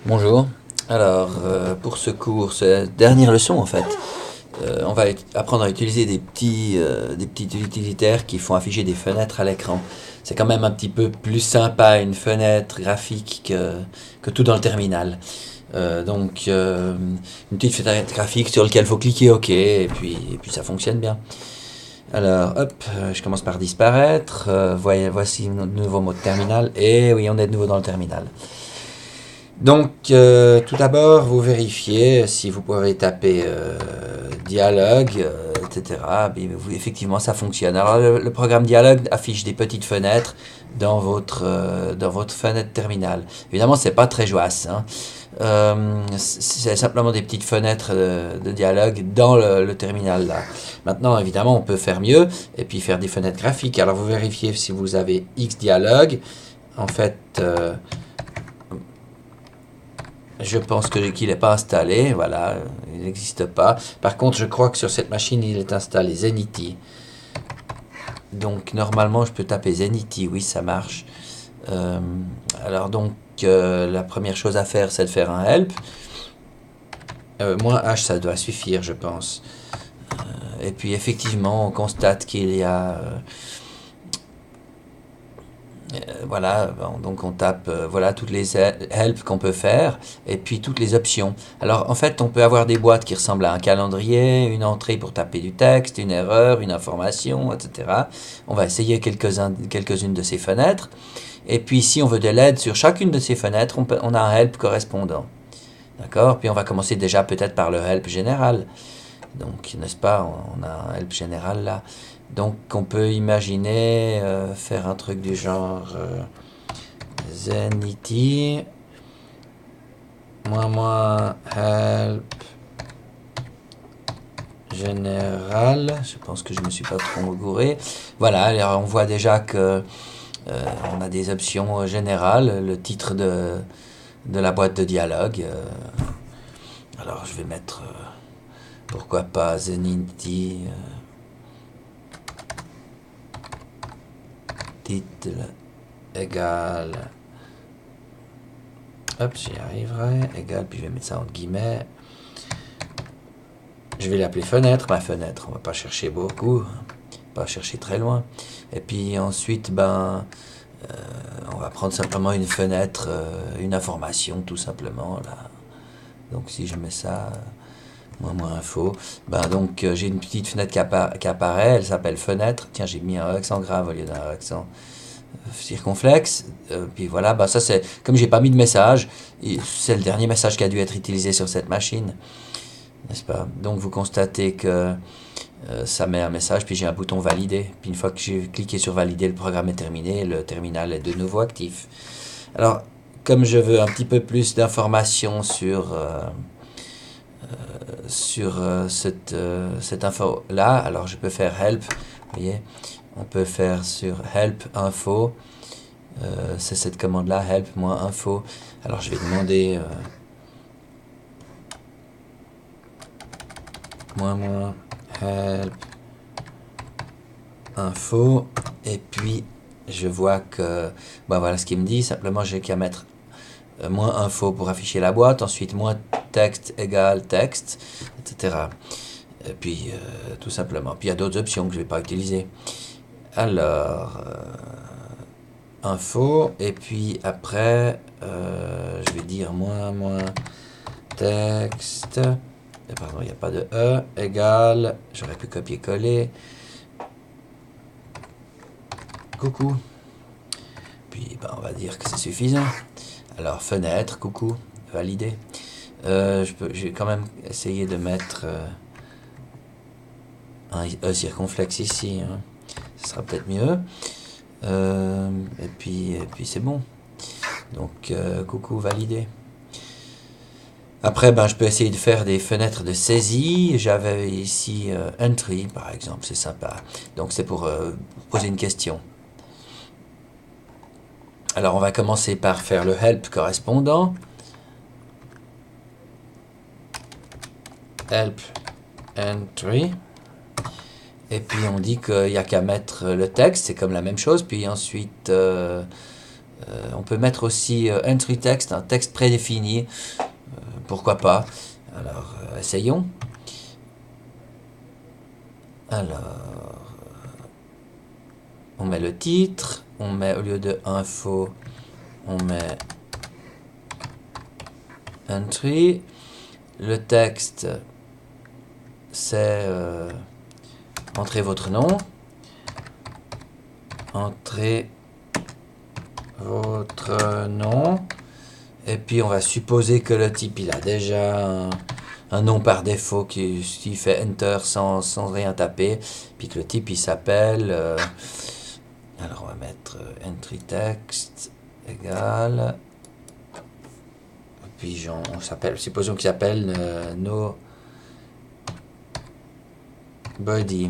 Bonjour. Alors, pour ce cours, cette dernière leçon en fait, on va apprendre à utiliser des petits utilitaires qui font afficher des fenêtres à l'écran. C'est quand même un petit peu plus sympa une fenêtre graphique que tout dans le terminal. Une petite fenêtre graphique sur laquelle il faut cliquer OK et puis ça fonctionne bien. Alors, hop, je commence par disparaître. Voici notre nouveau mot de terminal. Et oui, on est de nouveau dans le terminal. Donc, tout d'abord, vous vérifiez si vous pouvez taper dialogue, etc. Effectivement, ça fonctionne. Alors, le programme dialogue affiche des petites fenêtres dans votre fenêtre terminale. Évidemment, c'est pas très joyeux, hein. C'est simplement des petites fenêtres de dialogue dans le terminal là. Maintenant, évidemment, on peut faire mieux et puis faire des fenêtres graphiques. Alors, vous vérifiez si vous avez X dialogue. En fait, je pense qu'il n'est pas installé, voilà, il n'existe pas. Par contre, je crois que sur cette machine, il est installé Zenity. Donc, normalement, je peux taper Zenity, oui, ça marche. Euh, la première chose à faire, c'est de faire un help. Moins H, ça doit suffire, je pense. Et puis, effectivement, on constate qu'il y a... voilà, donc on tape voilà toutes les help qu'on peut faire et puis toutes les options. Alors en fait, on peut avoir des boîtes qui ressemblent à un calendrier, une entrée pour taper du texte, une erreur, une information, etc. On va essayer quelques-unes de ces fenêtres. Et puis si on veut de l'aide sur chacune de ces fenêtres, on a un help correspondant. D'accord? Puis on va commencer déjà peut-être par le help général. Donc, n'est-ce pas, on a un help général là. Donc, on peut imaginer faire un truc du genre Zenity moins help général. Je pense que je me suis pas trop gouré. Voilà, alors on voit déjà que on a des options générales, le titre de la boîte de dialogue. Alors, je vais mettre pourquoi pas Zenity titre égal. Hop, j'y arriverai. Égal, puis je vais mettre ça entre guillemets. Je vais l'appeler fenêtre, ma fenêtre. On va pas chercher beaucoup, pas chercher très loin. Et puis ensuite, on va prendre simplement une fenêtre, une information tout simplement là. Donc si je mets ça, moins info, j'ai une petite fenêtre qui apparaît, elle s'appelle fenêtre. Tiens, j'ai mis un accent grave au lieu d'un accent circonflexe. Puis voilà, ça c'est comme j'ai pas mis de message, c'est le dernier message qui a dû être utilisé sur cette machine, n'est-ce pas? Donc vous constatez que ça met un message, puis j'ai un bouton valider. Puis une fois que j'ai cliqué sur valider, le programme est terminé, le terminal est de nouveau actif. Alors, comme je veux un petit peu plus d'informations cette info là, alors je peux faire help, vous voyez, on peut faire sur help info. C'est cette commande là, help-info. Alors je vais demander help info, et puis je vois que voilà ce qu'il me dit. Simplement j'ai qu'à mettre moins info pour afficher la boîte, ensuite moins texte égale texte, etc. Et puis tout simplement, puis il y a d'autres options que je vais pas utiliser. Alors info, et puis après je vais dire moins texte, pardon, il n'y a pas de E, égale, j'aurais pu copier-coller, coucou, puis on va dire que c'est suffisant. Alors fenêtre, coucou, validé. Je vais quand même essayer de mettre un E circonflexe ici, hein. Ce sera peut-être mieux. Et puis c'est bon. Donc coucou, validé. Après, je peux essayer de faire des fenêtres de saisie. J'avais ici entry, par exemple, c'est sympa. Donc c'est pour poser une question. Alors on va commencer par faire le help correspondant. Help entry. Et puis on dit qu'il n'y a qu'à mettre le texte, c'est comme la même chose. Puis ensuite, On peut mettre aussi entry text, un texte prédéfini. Pourquoi pas? Alors, essayons. Alors, on met le titre, on met au lieu de info, on met entry. Le texte, c'est entrez votre nom, entrez votre nom, et puis on va supposer que le type il a déjà un nom par défaut qui fait enter sans rien taper, puis que le type il s'appelle alors on va mettre entry text égale, puis on s'appelle, supposons qu'il s'appelle no body.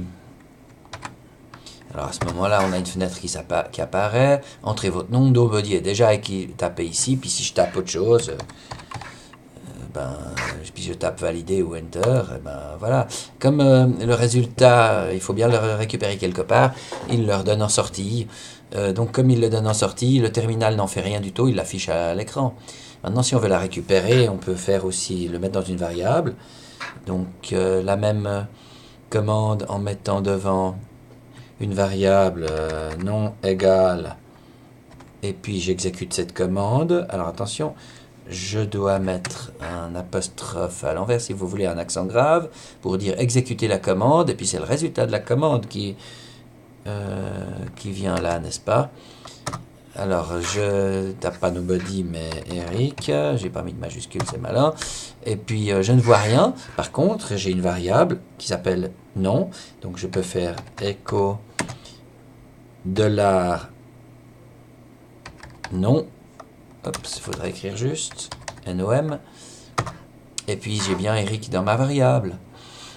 Alors à ce moment-là, on a une fenêtre qui apparaît. Entrez votre nom, nobody est déjà tapé ici. Puis si je tape autre chose, puis je tape valider ou enter, voilà. Comme le résultat, il faut bien le récupérer quelque part, il leur donne en sortie. Donc comme il le donne en sortie, le terminal n'en fait rien du tout, il l'affiche à l'écran. Maintenant, si on veut la récupérer, on peut faire aussi le mettre dans une variable. Donc la même commande en mettant devant une variable non égale, et puis j'exécute cette commande. Alors attention, je dois mettre un apostrophe à l'envers si vous voulez, un accent grave, pour dire exécuter la commande, et puis c'est le résultat de la commande qui vient là, n'est-ce pas? Alors je tape pas nobody mais Eric, j'ai pas mis de majuscule, c'est malin, et puis je ne vois rien. Par contre j'ai une variable qui s'appelle non, donc je peux faire echo $, non, hop, il faudrait écrire juste, nom, et puis j'ai bien Eric dans ma variable.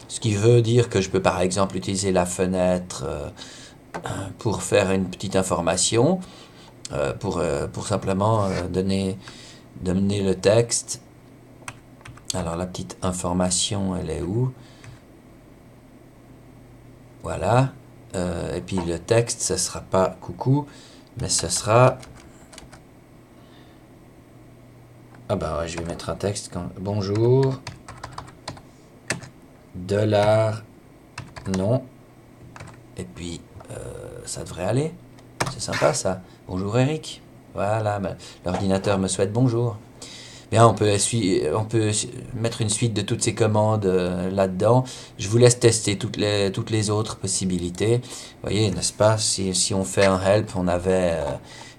Ce qui veut dire que je peux par exemple utiliser la fenêtre pour faire une petite information, pour simplement donner le texte. Alors la petite information, elle est où? Voilà. Et puis le texte, ce sera pas coucou, mais ce sera... Ah bah ouais, je vais mettre un texte quand... Bonjour. $, non. Et puis, ça devrait aller. C'est sympa ça. Bonjour Eric. Voilà, l'ordinateur me souhaite bonjour. Bien, on peut mettre une suite de toutes ces commandes là-dedans. Je vous laisse tester toutes les autres possibilités. Vous voyez, n'est-ce pas, si on fait un help, on avait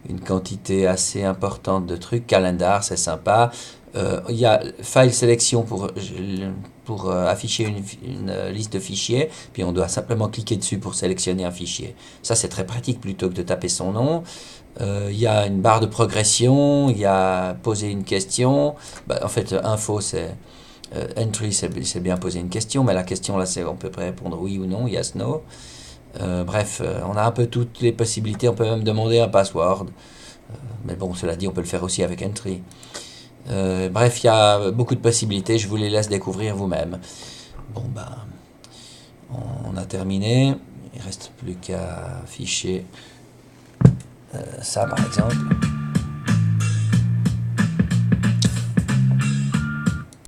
une quantité assez importante de trucs. Calendar, c'est sympa. Il y a file sélection pour afficher une liste de fichiers, puis on doit simplement cliquer dessus pour sélectionner un fichier. Ça, c'est très pratique plutôt que de taper son nom. Il y a une barre de progression, il y a poser une question. En fait, info, c'est entry, c'est bien poser une question, mais la question là, c'est on peut répondre oui ou non, yes, no. Bref, on a un peu toutes les possibilités, on peut même demander un password. Mais bon, cela dit, on peut le faire aussi avec entry. Bref, il y a beaucoup de possibilités, je vous les laisse découvrir vous-même. Bon, on a terminé. Il ne reste plus qu'à afficher ça, par exemple.